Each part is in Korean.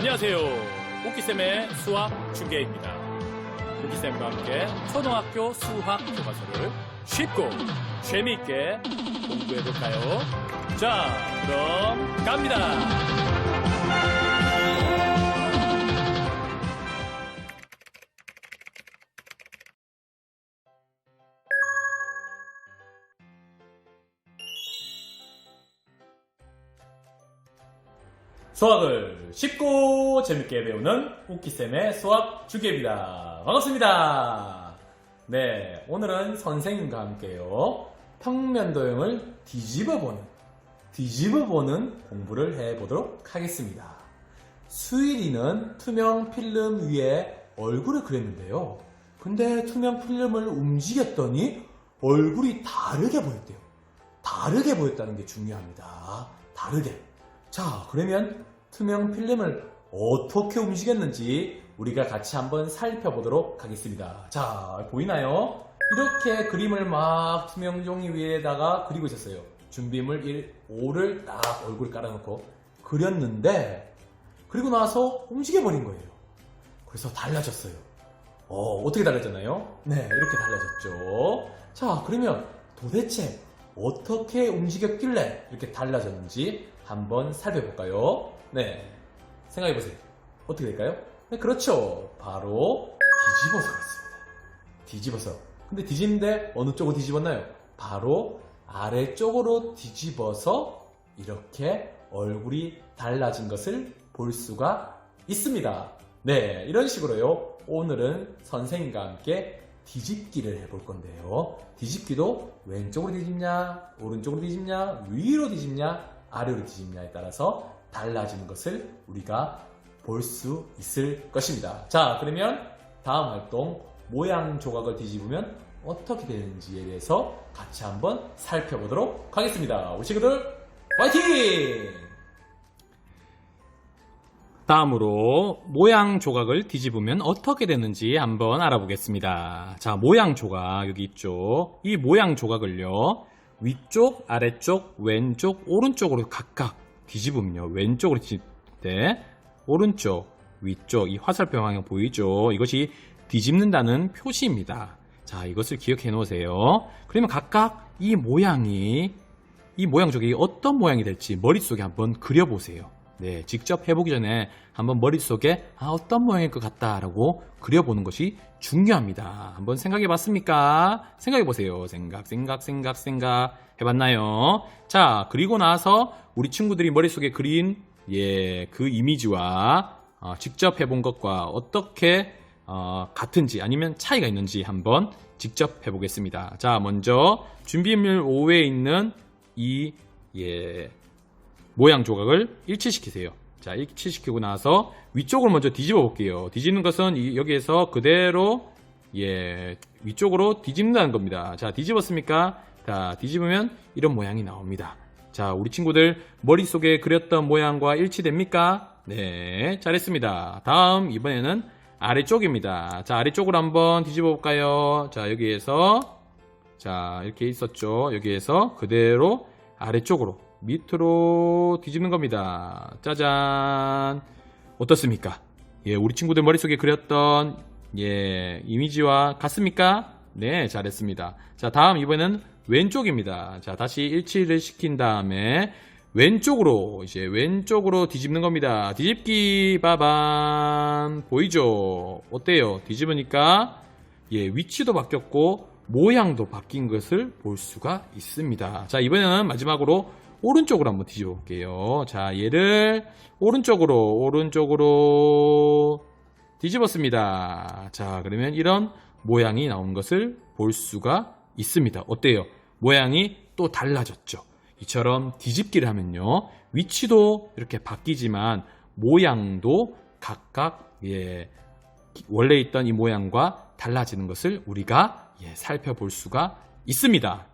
안녕하세요. 오키쌤의 수학 중계입니다. 오키쌤과 함께 초등학교 수학 교과서를 쉽고 재미있게 공부해볼까요? 자, 그럼 갑니다. 수학을 쉽고 재밌게 배우는 오키쌤의 수학 주기입니다. 반갑습니다. 네, 오늘은 선생님과 함께요. 평면도형을 뒤집어보는 공부를 해보도록 하겠습니다. 수일이는 투명 필름 위에 얼굴을 그렸는데요. 근데 투명 필름을 움직였더니 얼굴이 다르게 보였대요. 다르게 보였다는 게 중요합니다. 다르게. 자, 그러면 투명 필름을 어떻게 움직였는지 우리가 같이 한번 살펴보도록 하겠습니다. 자, 보이나요? 이렇게 그림을 막 투명 종이 위에다가 그리고 있었어요. 준비물 5를 딱 얼굴 깔아놓고 그렸는데, 그리고 나서 움직여버린 거예요. 그래서 달라졌어요. 어떻게 달라졌나요? 네, 이렇게 달라졌죠. 자, 그러면 도대체 어떻게 움직였길래 이렇게 달라졌는지 한번 살펴볼까요? 네, 생각해보세요. 어떻게 될까요? 네, 그렇죠. 바로 뒤집어서 그렇습니다. 뒤집어서. 근데 뒤집는데 어느 쪽으로 뒤집었나요? 바로 아래쪽으로 뒤집어서 이렇게 얼굴이 달라진 것을 볼 수가 있습니다. 네, 이런 식으로요. 오늘은 선생님과 함께 뒤집기를 해볼 건데요. 뒤집기도 왼쪽으로 뒤집냐, 오른쪽으로 뒤집냐, 위로 뒤집냐, 아래로 뒤집냐에 따라서 달라지는 것을 우리가 볼 수 있을 것입니다. 자, 그러면 다음 활동 모양 조각을 뒤집으면 어떻게 되는지에 대해서 같이 한번 살펴보도록 하겠습니다. 우리 친구들 화이팅! 다음으로 모양 조각을 뒤집으면 어떻게 되는지 한번 알아보겠습니다. 자, 모양 조각 여기 있죠. 이 모양 조각을요, 위쪽, 아래쪽, 왼쪽, 오른쪽으로 각각 뒤집으면요, 왼쪽으로 뒤집을 때 오른쪽, 위쪽, 이 화살표 방향 보이죠? 이것이 뒤집는다는 표시입니다. 자, 이것을 기억해 놓으세요. 그러면 각각 이 모양 조각이 어떤 모양이 될지 머릿속에 한번 그려보세요. 네, 직접 해보기 전에 한번 머릿속에 어떤 모양일 것 같다라고 그려보는 것이 중요합니다. 한번 생각해 봤습니까? 생각해 보세요. 생각 해봤나요? 자, 그리고 나서 우리 친구들이 머릿속에 그린 그 이미지와 직접 해본 것과 어떻게 같은지 아니면 차이가 있는지 한번 직접 해보겠습니다. 자, 먼저 준비물 5에 있는 이 모양 조각을 일치시키세요. 자, 일치시키고 나서 위쪽으로 먼저 뒤집어 볼게요. 뒤집는 것은 여기에서 그대로 위쪽으로 뒤집는다는 겁니다. 자, 뒤집었습니까? 자, 뒤집으면 이런 모양이 나옵니다. 자, 우리 친구들 머릿속에 그렸던 모양과 일치됩니까? 네, 잘했습니다. 다음 이번에는 아래쪽입니다. 자, 아래쪽으로 한번 뒤집어 볼까요? 자, 여기에서 이렇게 있었죠. 여기에서 그대로 아래쪽으로 밑으로 뒤집는 겁니다. 짜잔. 어떻습니까? 우리 친구들 머릿속에 그렸던 이미지와 같습니까? 네, 잘했습니다. 자, 다음 이번에는 왼쪽입니다. 자, 다시 일치를 시킨 다음에 왼쪽으로 뒤집는 겁니다. 뒤집기 빠밤. 보이죠? 어때요? 뒤집으니까 위치도 바뀌었고 모양도 바뀐 것을 볼 수가 있습니다. 자, 이번에는 마지막으로 오른쪽으로 한번 뒤집어 볼게요. 자, 얘를 오른쪽으로 뒤집었습니다. 자, 그러면 이런 모양이 나온 것을 볼 수가 있습니다. 어때요? 모양이 또 달라졌죠. 이처럼 뒤집기를 하면요, 위치도 이렇게 바뀌지만 모양도 각각 원래 있던 이 모양과 달라지는 것을 우리가 살펴볼 수가 있습니다.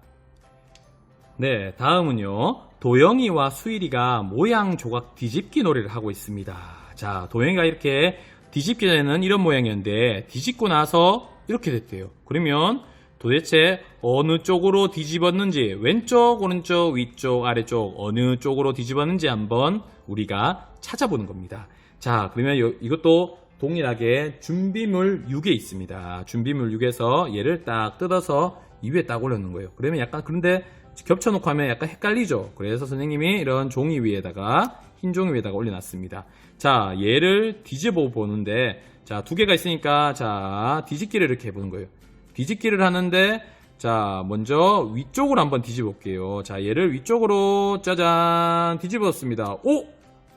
네, 다음은요, 도영이와 수일이가 모양 조각 뒤집기 놀이를 하고 있습니다. 자, 도영이가 이렇게 뒤집기 전에는 이런 모양이었는데 뒤집고 나서 이렇게 됐대요. 그러면 도대체 어느 쪽으로 뒤집었는지, 왼쪽, 오른쪽, 위쪽, 아래쪽 어느 쪽으로 뒤집었는지 한번 우리가 찾아보는 겁니다. 자, 그러면 이것도 동일하게 준비물 6에 있습니다. 준비물 6에서 얘를 딱 뜯어서 이 위에 딱 올려놓는 거예요. 그러면 약간, 그런데 겹쳐놓고 하면 약간 헷갈리죠. 그래서 선생님이 이런 종이 위에다가, 흰 종이 위에다가 올려놨습니다. 자, 얘를 뒤집어 보는데, 자, 두 개가 있으니까, 자, 뒤집기를 이렇게 해보는 거예요. 뒤집기를 하는데, 자, 먼저 위쪽으로 한번 뒤집어 볼게요. 자, 얘를 위쪽으로 짜잔 뒤집었습니다. 오!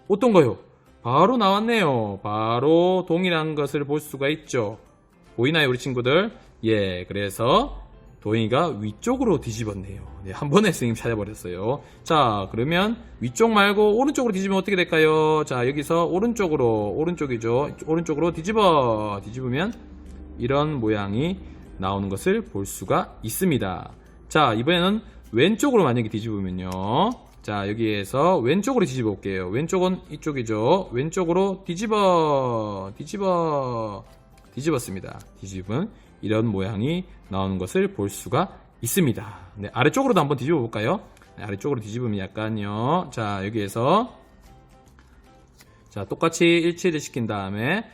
어떤가요? 바로 나왔네요. 바로 동일한 것을 볼 수가 있죠. 보이나요, 우리 친구들? 예, 그래서 도영이가 위쪽으로 뒤집었네요. 네, 한 번에 선생님 찾아버렸어요. 자, 그러면 위쪽 말고 오른쪽으로 뒤집으면 어떻게 될까요? 자, 여기서 오른쪽이죠. 오른쪽으로 뒤집으면 이런 모양이 나오는 것을 볼 수가 있습니다. 자, 이번에는 왼쪽으로 만약에 뒤집으면요. 자, 여기에서 왼쪽으로 뒤집어 볼게요. 왼쪽은 이쪽이죠. 왼쪽으로 뒤집었습니다. 뒤집은 이런 모양이 나오는 것을 볼 수가 있습니다. 네, 아래쪽으로도 한번 뒤집어 볼까요? 네, 아래쪽으로 뒤집으면 약간요. 자, 여기에서 자, 똑같이 일치를 시킨 다음에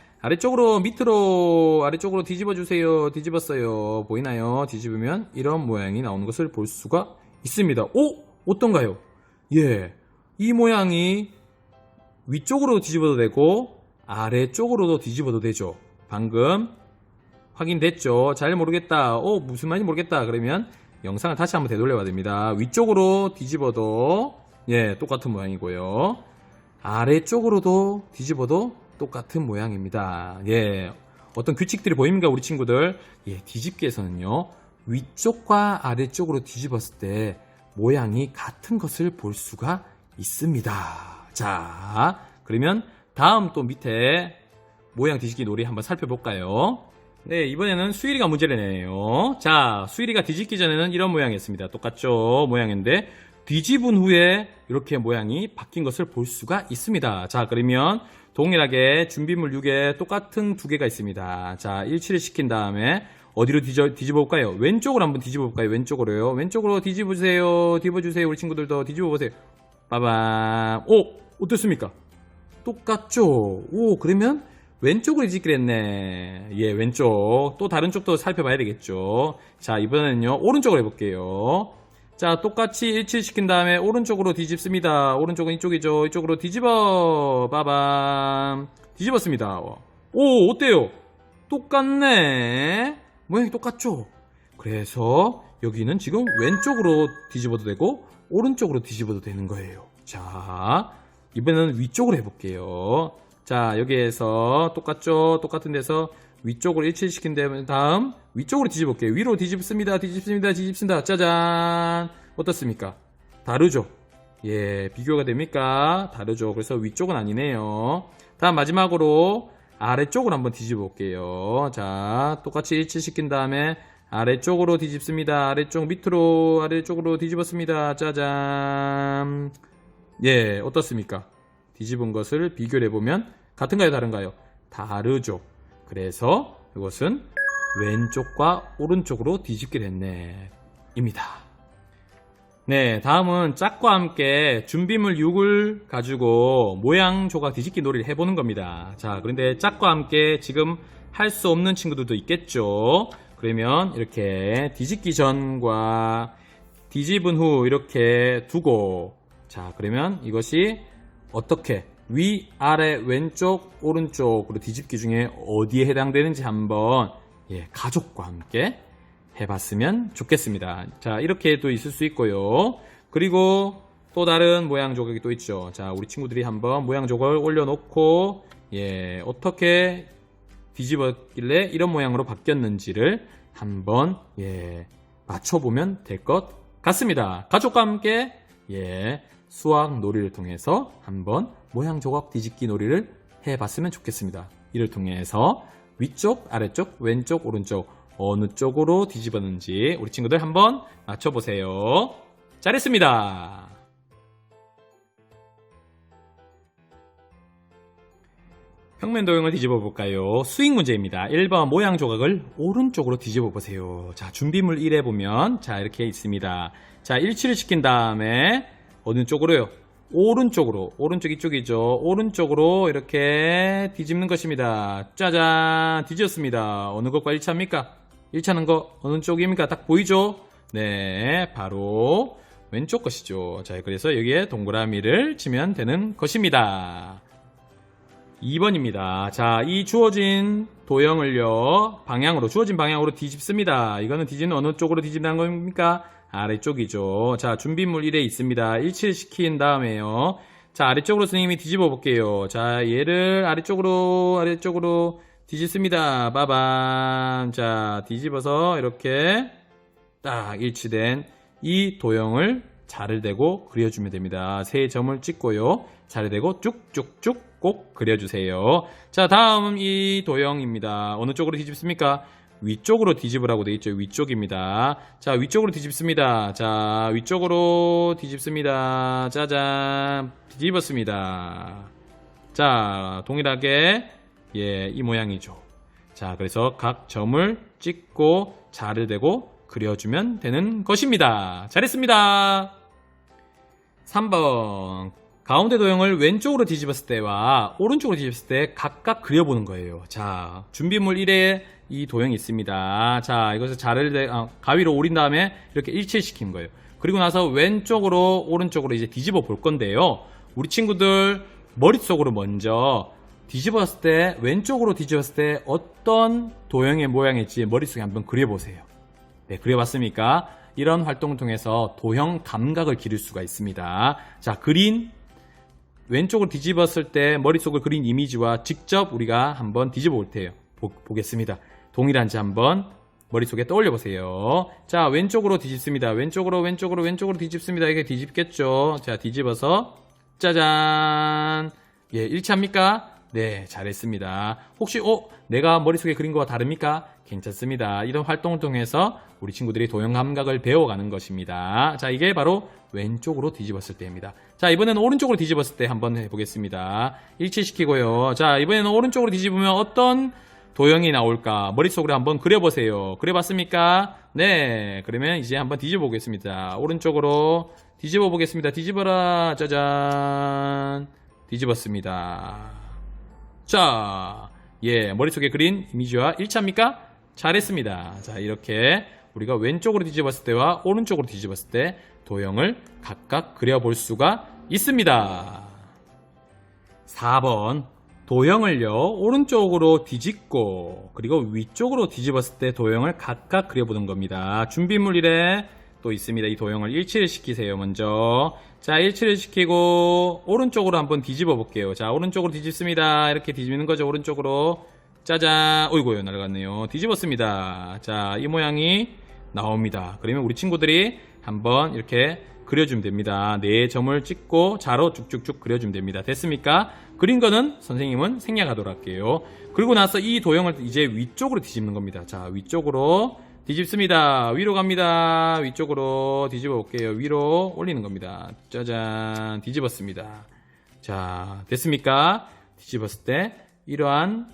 밑으로 아래쪽으로 뒤집어 주세요. 뒤집었어요. 보이나요? 뒤집으면 이런 모양이 나오는 것을 볼 수가 있습니다. 오! 어떤가요? 예. 이 모양이 위쪽으로 뒤집어도 되고 아래쪽으로도 뒤집어도 되죠. 방금 확인됐죠? 잘 모르겠다. 무슨 말인지 모르겠다. 그러면 영상을 다시 한번 되돌려봐야 됩니다. 위쪽으로 뒤집어도 예, 똑같은 모양이고요. 아래쪽으로도 뒤집어도 똑같은 모양입니다. 예, 어떤 규칙들이 보입니까, 우리 친구들? 예, 뒤집기에서는요, 위쪽과 아래쪽으로 뒤집었을 때 모양이 같은 것을 볼 수가 있습니다. 자, 그러면 다음 또 밑에 모양 뒤집기 놀이 한번 살펴볼까요? 네, 이번에는 수일이가 문제를 내네요. 자, 수일이가 뒤집기 전에는 이런 모양이었습니다. 똑같죠? 모양인데 뒤집은 후에 이렇게 모양이 바뀐 것을 볼 수가 있습니다. 자, 그러면 동일하게 준비물 6에 똑같은 두 개가 있습니다. 자, 일치를 시킨 다음에 어디로 뒤집어 볼까요? 왼쪽으로 한번 뒤집어 볼까요? 왼쪽으로요. 왼쪽으로 뒤집어주세요. 뒤집어주세요. 우리 친구들도 뒤집어 보세요. 빠밤. 오! 어떻습니까? 똑같죠? 오, 그러면 왼쪽으로 뒤집기로 했네. 예, 왼쪽. 또 다른 쪽도 살펴봐야 되겠죠. 자, 이번에는요, 오른쪽으로 해볼게요. 자, 똑같이 일치시킨 다음에 오른쪽으로 뒤집습니다. 오른쪽은 이쪽이죠. 이쪽으로 뒤집어. 빠밤. 뒤집었습니다. 오, 어때요? 똑같네. 모양이 똑같죠? 그래서 여기는 지금 왼쪽으로 뒤집어도 되고 오른쪽으로 뒤집어도 되는 거예요. 자, 이번에는 위쪽으로 해볼게요. 자, 여기에서 똑같죠? 똑같은 데서 위쪽으로 일치시킨 다음 위쪽으로 뒤집을게요. 위로 뒤집습니다. 짜잔. 어떻습니까? 다르죠? 예, 비교가 됩니까? 다르죠. 그래서 위쪽은 아니네요. 다음 마지막으로 아래쪽으로 한번 뒤집어 볼게요. 자, 똑같이 일치시킨 다음에 아래쪽으로 뒤집습니다. 아래쪽으로 뒤집었습니다. 짜잔. 예, 어떻습니까? 뒤집은 것을 비교를 해보면 같은가요, 다른가요? 다르죠. 그래서 이것은 왼쪽과 오른쪽으로 뒤집기를 했네 입니다. 네, 다음은 짝과 함께 준비물 6을 가지고 모양 조각 뒤집기 놀이를 해보는 겁니다. 자, 그런데 짝과 함께 지금 할 수 없는 친구들도 있겠죠. 그러면 이렇게 뒤집기 전과 뒤집은 후 이렇게 두고, 자, 그러면 이것이 어떻게 위, 아래, 왼쪽, 오른쪽으로 뒤집기 중에 어디에 해당되는지 한번 가족과 함께 해봤으면 좋겠습니다. 자, 이렇게도 있을 수 있고요. 그리고 또 다른 모양 조각이 또 있죠. 자, 우리 친구들이 한번 모양 조각을 올려놓고 어떻게 뒤집었길래 이런 모양으로 바뀌었는지를 한번 맞춰보면 될 것 같습니다. 가족과 함께 수학 놀이를 통해서 한번 모양 조각 뒤집기 놀이를 해봤으면 좋겠습니다. 이를 통해서 위쪽, 아래쪽, 왼쪽, 오른쪽 어느 쪽으로 뒤집었는지 우리 친구들 한번 맞춰보세요. 잘했습니다. 평면 도형을 뒤집어 볼까요? 수익 문제입니다. 1번 모양 조각을 오른쪽으로 뒤집어 보세요. 자, 준비물 1에 보면 자, 이렇게 있습니다. 자, 일치를 시킨 다음에 어느 쪽으로요? 오른쪽으로, 오른쪽 이쪽이죠. 오른쪽으로 이렇게 뒤집는 것입니다. 짜잔, 뒤졌습니다. 어느 것과 1차입니까? 1차는 거 어느 쪽입니까? 딱 보이죠? 네, 바로 왼쪽 것이죠. 자, 그래서 여기에 동그라미를 치면 되는 것입니다. 2번입니다. 자, 이 주어진 도형을요, 주어진 방향으로 뒤집습니다. 이거는 뒤집는 어느 쪽으로 뒤집는 겁니까? 아래쪽이죠. 자, 준비물 1에 있습니다. 일치시킨 다음에요. 자, 아래쪽으로 선생님이 뒤집어 볼게요. 자, 얘를 아래쪽으로 뒤집습니다. 빠밤. 자, 뒤집어서 이렇게 딱 일치된 이 도형을 자를 대고 그려주면 됩니다. 세 점을 찍고요. 자를 대고 쭉쭉쭉 꼭 그려주세요. 자, 다음 이 도형입니다. 어느 쪽으로 뒤집습니까? 위쪽으로 뒤집으라고 되어 있죠. 위쪽입니다. 자, 위쪽으로 뒤집습니다. 자, 위쪽으로 뒤집습니다. 짜잔, 뒤집었습니다. 자, 동일하게 이 모양이죠. 자, 그래서 각 점을 찍고 자를 대고 그려주면 되는 것입니다. 잘했습니다. 3번, 가운데 도형을 왼쪽으로 뒤집었을 때와 오른쪽으로 뒤집었을 때 각각 그려보는 거예요. 자, 준비물 1에 이 도형이 있습니다. 자, 이것을 가위로 오린 다음에 이렇게 일치시킨 거예요. 그리고 나서 왼쪽으로 오른쪽으로 이제 뒤집어 볼 건데요. 우리 친구들 머릿속으로 먼저 뒤집었을 때, 왼쪽으로 뒤집었을 때 어떤 도형의 모양일지 머릿속에 한번 그려보세요. 네, 그려봤습니까? 이런 활동을 통해서 도형 감각을 기를 수가 있습니다. 자, 왼쪽으로 뒤집었을 때 머릿속을 그린 이미지와 직접 우리가 한번 뒤집어 볼 테요. 보겠습니다. 동일한지 한번 머릿속에 떠올려 보세요. 자, 왼쪽으로 뒤집습니다. 왼쪽으로 뒤집습니다. 이게 뒤집겠죠. 자, 뒤집어서 짜잔. 예, 일치합니까? 네, 잘했습니다. 혹시 내가 머릿속에 그린 거와 다릅니까? 괜찮습니다. 이런 활동을 통해서 우리 친구들이 도형 감각을 배워가는 것입니다. 자, 이게 바로 왼쪽으로 뒤집었을 때입니다. 자, 이번에는 오른쪽으로 뒤집었을 때 한번 해보겠습니다. 일치시키고요. 자, 이번에는 오른쪽으로 뒤집으면 어떤 도형이 나올까? 머릿속으로 한번 그려보세요. 그려봤습니까? 네, 그러면 이제 한번 뒤집어 보겠습니다. 오른쪽으로 뒤집어 보겠습니다. 뒤집어라. 짜잔. 뒤집었습니다. 자, 머릿속에 그린 이미지와 일치합니까? 잘했습니다. 자, 이렇게 우리가 왼쪽으로 뒤집었을 때와 오른쪽으로 뒤집었을 때 도형을 각각 그려볼 수가 있습니다. 4번, 도형을요, 오른쪽으로 뒤집고 그리고 위쪽으로 뒤집었을 때 도형을 각각 그려보는 겁니다. 준비물 1에 또 있습니다. 이 도형을 일치를 시키세요. 먼저 자, 일치를 시키고 오른쪽으로 한번 뒤집어 볼게요. 자, 오른쪽으로 뒤집습니다. 이렇게 뒤집는 거죠. 오른쪽으로. 짜잔. 어이구요, 날아갔네요. 뒤집었습니다. 자, 이 모양이 나옵니다. 그러면 우리 친구들이 한번 이렇게 그려주면 됩니다. 네 점을 찍고 자로 쭉쭉쭉 그려주면 됩니다. 됐습니까? 그린 거는 선생님은 생략하도록 할게요. 그리고 나서 이 도형을 이제 위쪽으로 뒤집는 겁니다. 자, 위쪽으로 뒤집습니다. 위로 갑니다. 위쪽으로 뒤집어 볼게요. 위로 올리는 겁니다. 짜잔. 뒤집었습니다. 자, 됐습니까? 뒤집었을 때 이러한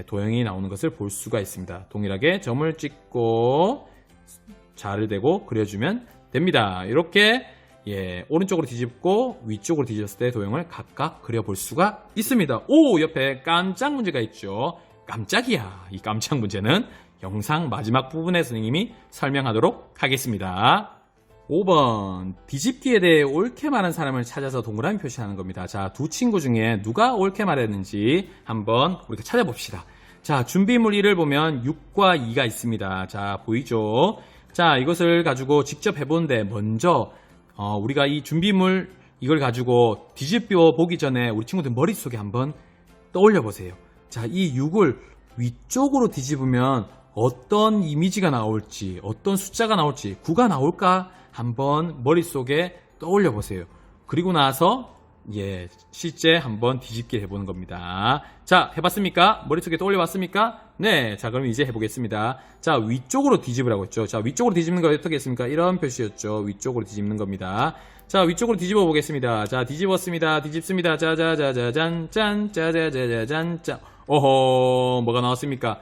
도형이 나오는 것을 볼 수가 있습니다. 동일하게 점을 찍고 자를 대고 그려주면 됩니다. 이렇게 오른쪽으로 뒤집고 위쪽으로 뒤집었을 때 도형을 각각 그려볼 수가 있습니다. 오, 옆에 깜짝 문제가 있죠. 깜짝이야. 이 깜짝 문제는 영상 마지막 부분에 선생님이 설명하도록 하겠습니다. 5번, 뒤집기에 대해 옳게 말한 사람을 찾아서 동그라미 표시하는 겁니다. 자, 두 친구 중에 누가 옳게 말했는지 한번 우리가 찾아봅시다. 자, 준비물 1을 보면 6과 2가 있습니다. 자, 보이죠? 자, 이것을 가지고 직접 해보는데 먼저 우리가 이 준비물 이걸 가지고 뒤집어 보기 전에 우리 친구들 머릿속에 한번 떠올려 보세요. 자, 이 6을 위쪽으로 뒤집으면 어떤 이미지가 나올지, 어떤 숫자가 나올지, 9가 나올까 한번 머릿속에 떠올려 보세요. 그리고 나서 실제 한번 뒤집기 해보는 겁니다. 자, 해봤습니까? 머릿속에 떠올려 봤습니까? 네, 자, 그럼 이제 해보겠습니다. 자, 위쪽으로 뒤집으라고 했죠. 자, 위쪽으로 뒤집는 거 어떻게 했습니까? 이런 표시였죠. 위쪽으로 뒤집는 겁니다. 자, 위쪽으로 뒤집어 보겠습니다. 자, 뒤집었습니다. 뒤집습니다. 짜자자자잔, 짠, 짜자자자잔, 짠. 어허, 뭐가 나왔습니까?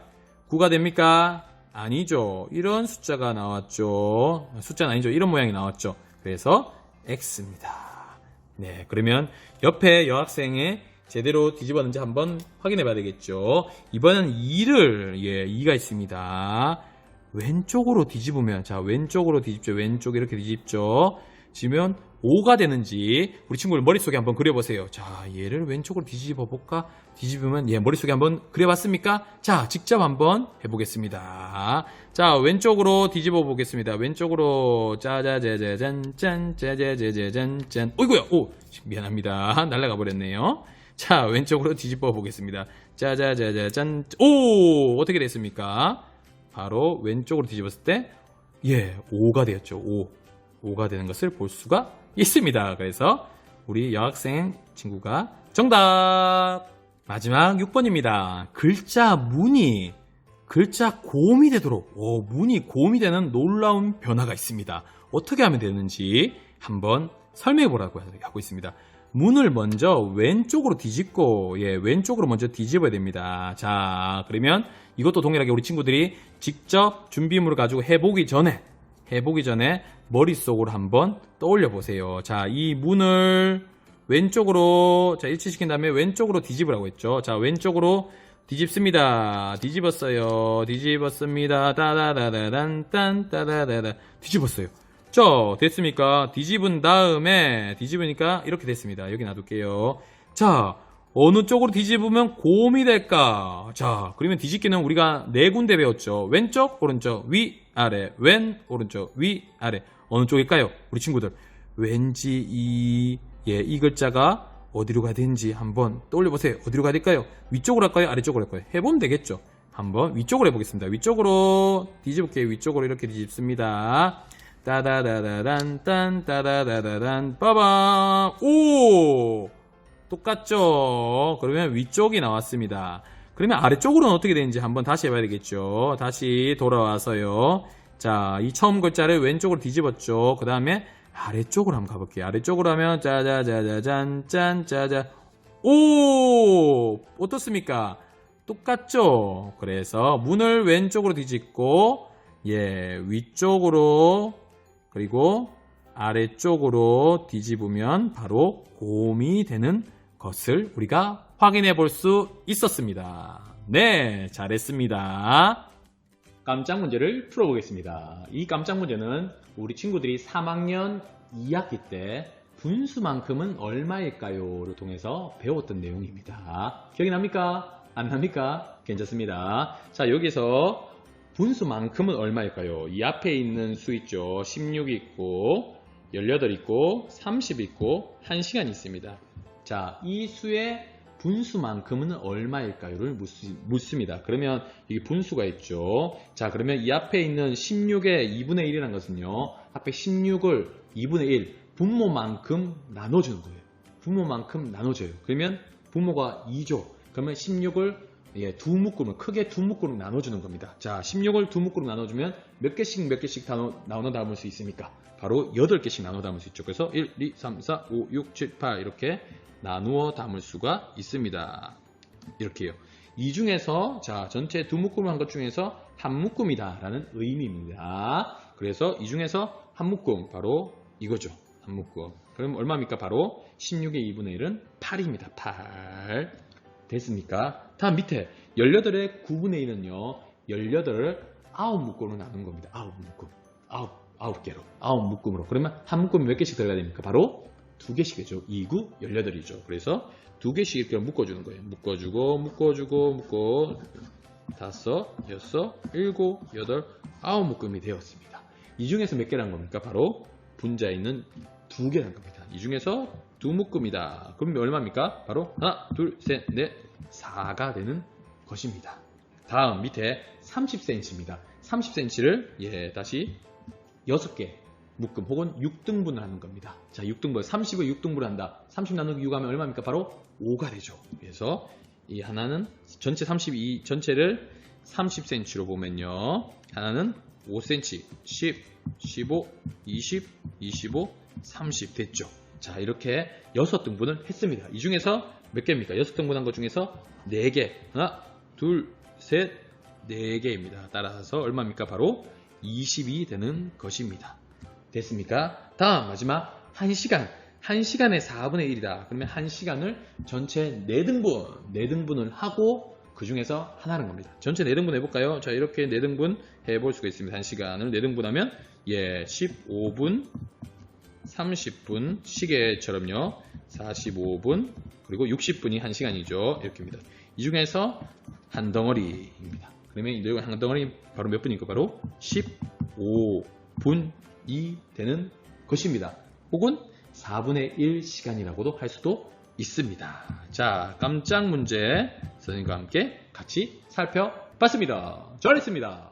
9가 됩니까? 아니죠. 이런 숫자가 나왔죠. 숫자는 아니죠. 이런 모양이 나왔죠. 그래서 X입니다. 네, 그러면 옆에 여학생의 제대로 뒤집었는지 한번 확인해 봐야 되겠죠. 이번엔 2가 있습니다. 왼쪽으로 뒤집으면, 자, 왼쪽으로 뒤집죠. 왼쪽 이렇게 뒤집죠. 지면 5가 되는지 우리 친구들 머릿속에 한번 그려보세요. 자, 얘를 왼쪽으로 뒤집어 볼까? 뒤집으면 얘 머릿속에 한번 그려봤습니까? 자, 직접 한번 해보겠습니다. 자, 왼쪽으로 뒤집어 보겠습니다. 왼쪽으로 짜자자자잔 짠 짜자자자잔 짠. 어이구야. 오, 미안합니다. 날아가 버렸네요. 자, 왼쪽으로 뒤집어 보겠습니다. 짜자자자잔. 오, 어떻게 됐습니까? 바로 왼쪽으로 뒤집었을 때, 예, 5가 되었죠. 5가 되는 것을 볼 수가 있습니다. 그래서 우리 여학생 친구가 정답! 마지막 6번입니다. 글자 문이 글자 고음이 되도록, 문이 고음이 되는 놀라운 변화가 있습니다. 어떻게 하면 되는지 한번 설명해 보라고 하고 있습니다. 문을 먼저 왼쪽으로 뒤집고, 예, 왼쪽으로 먼저 뒤집어야 됩니다. 자, 그러면 이것도 동일하게 우리 친구들이 직접 준비물을 가지고 해보기 전에 머릿속으로 한번 떠올려 보세요. 자, 이 문을 왼쪽으로, 자, 일치시킨 다음에 왼쪽으로 뒤집으라고 했죠. 자, 왼쪽으로 뒤집습니다. 뒤집었어요. 뒤집었습니다. 따다다다단, 딴, 따다다다. 뒤집었어요. 자, 됐습니까? 뒤집으니까 이렇게 됐습니다. 여기 놔둘게요. 자, 어느 쪽으로 뒤집으면 고음이 될까? 자, 그러면 뒤집기는 우리가 4군데 배웠죠. 왼쪽, 오른쪽, 위, 아래, 왼, 오른쪽, 위, 아래. 어느 쪽일까요? 우리 친구들. 왠지 이 글자가 어디로 가야 되는지 한번 떠올려보세요. 어디로 가야 될까요? 위쪽으로 할까요? 아래쪽으로 할까요? 해보면 되겠죠. 한번 위쪽으로 해보겠습니다. 위쪽으로 뒤집을게요. 위쪽으로 이렇게 뒤집습니다. 따다다다단, 딴, 따다다다단, 빠밤! 오! 똑같죠? 그러면 위쪽이 나왔습니다. 그러면 아래쪽으로는 어떻게 되는지 한번 다시 해봐야 되겠죠. 다시 돌아와서요. 자, 이 처음 글자를 왼쪽으로 뒤집었죠. 그 다음에 아래쪽으로 한번 가볼게요. 아래쪽으로 하면 짜자자자잔 짠 짜자. 오! 어떻습니까? 똑같죠? 그래서 문을 왼쪽으로 뒤집고, 예, 위쪽으로 그리고 아래쪽으로 뒤집으면 바로 고음이 되는 것을 우리가 확인해 볼 수 있었습니다. 네, 잘했습니다. 깜짝 문제를 풀어보겠습니다. 이 깜짝 문제는 우리 친구들이 3학년 2학기 때 분수만큼은 얼마일까요?를 통해서 배웠던 내용입니다. 기억이 납니까? 안 납니까? 괜찮습니다. 자, 여기서 분수만큼은 얼마일까요? 이 앞에 있는 수 있죠. 16 있고 18 있고 30 있고 1시간 있습니다. 자, 이 수의 분수만큼은 얼마일까요를 묻습니다. 그러면 이게 분수가 있죠. 자, 그러면 이 앞에 있는 16의 2분의 1이라는 것은요, 앞에 16을 2분의 1 분모만큼 나눠주는 거예요. 분모만큼 나눠줘요. 그러면 분모가 2죠. 그러면 16을 두 묶음을, 크게 두 묶음으로 나눠주는 겁니다. 자, 16을 두 묶음으로 나눠주면 몇 개씩 나눠 담을 수 있습니까? 바로 8개씩 나눠 담을 수 있죠. 그래서 1, 2, 3, 4, 5, 6, 7, 8 이렇게 나누어 담을 수가 있습니다. 이렇게요. 이 중에서, 자, 전체 두 묶음을 한 것 중에서 한 묶음이다 라는 의미입니다. 그래서 이 중에서 한 묶음, 바로 이거죠. 한 묶음. 그럼 얼마입니까? 바로 16의 2분의 1은 8입니다. 8. 됐습니까? 다음 밑에 18의 9분의 1은요, 18을 9묶음으로 나눈 겁니다. 9묶음. 9개로. 9묶음으로. 그러면 한 묶음이 몇 개씩 들어가야 됩니까? 바로 2개씩이죠. 2, 9, 18이죠. 그래서 2개씩 이렇게 묶어주는 거예요. 묶고, 5, 6, 7, 8, 9묶음이 되었습니다. 이 중에서 몇 개란 겁니까? 바로 분자에 있는 2개란 겁니다. 이 중에서 2묶음이다. 그럼 얼마입니까? 바로 하나, 둘, 셋, 넷, 4가 되는 것입니다. 다음 밑에 30cm입니다. 30cm를 다시 6개 묶음 혹은 6등분을 하는 겁니다. 자, 6등분, 30을 6등분을 한다. 30 나누기 6 하면 얼마입니까? 바로 5가 되죠. 그래서 이 하나는 전체 32 전체를 30cm로 보면요, 하나는 5cm, 10, 15, 20, 25, 30 됐죠. 자, 이렇게 6등분을 했습니다. 이 중에서 몇 개입니까? 6등분 한 것 중에서 4개. 하나, 둘, 셋, 4개입니다. 따라서 얼마입니까? 바로 20이 되는 것입니다. 됐습니까? 다음 마지막 1시간. 1시간에 4분의 1이다. 그러면 1시간을 전체 4등분을 하고 그 중에서 하나는 겁니다. 전체 4등분 해볼까요? 자, 이렇게 4등분 해볼 수가 있습니다. 1시간을 4등분하면 15분, 30분, 시계처럼요. 45분, 그리고 60분이 1시간이죠. 이렇게입니다. 이 중에서 한 덩어리입니다. 그러면 이 한 덩어리 바로 몇 분일까? 바로 15분이 되는 것입니다. 혹은 4분의 1 시간이라고도 할 수도 있습니다. 자, 깜짝 문제 선생님과 함께 같이 살펴봤습니다. 잘했습니다.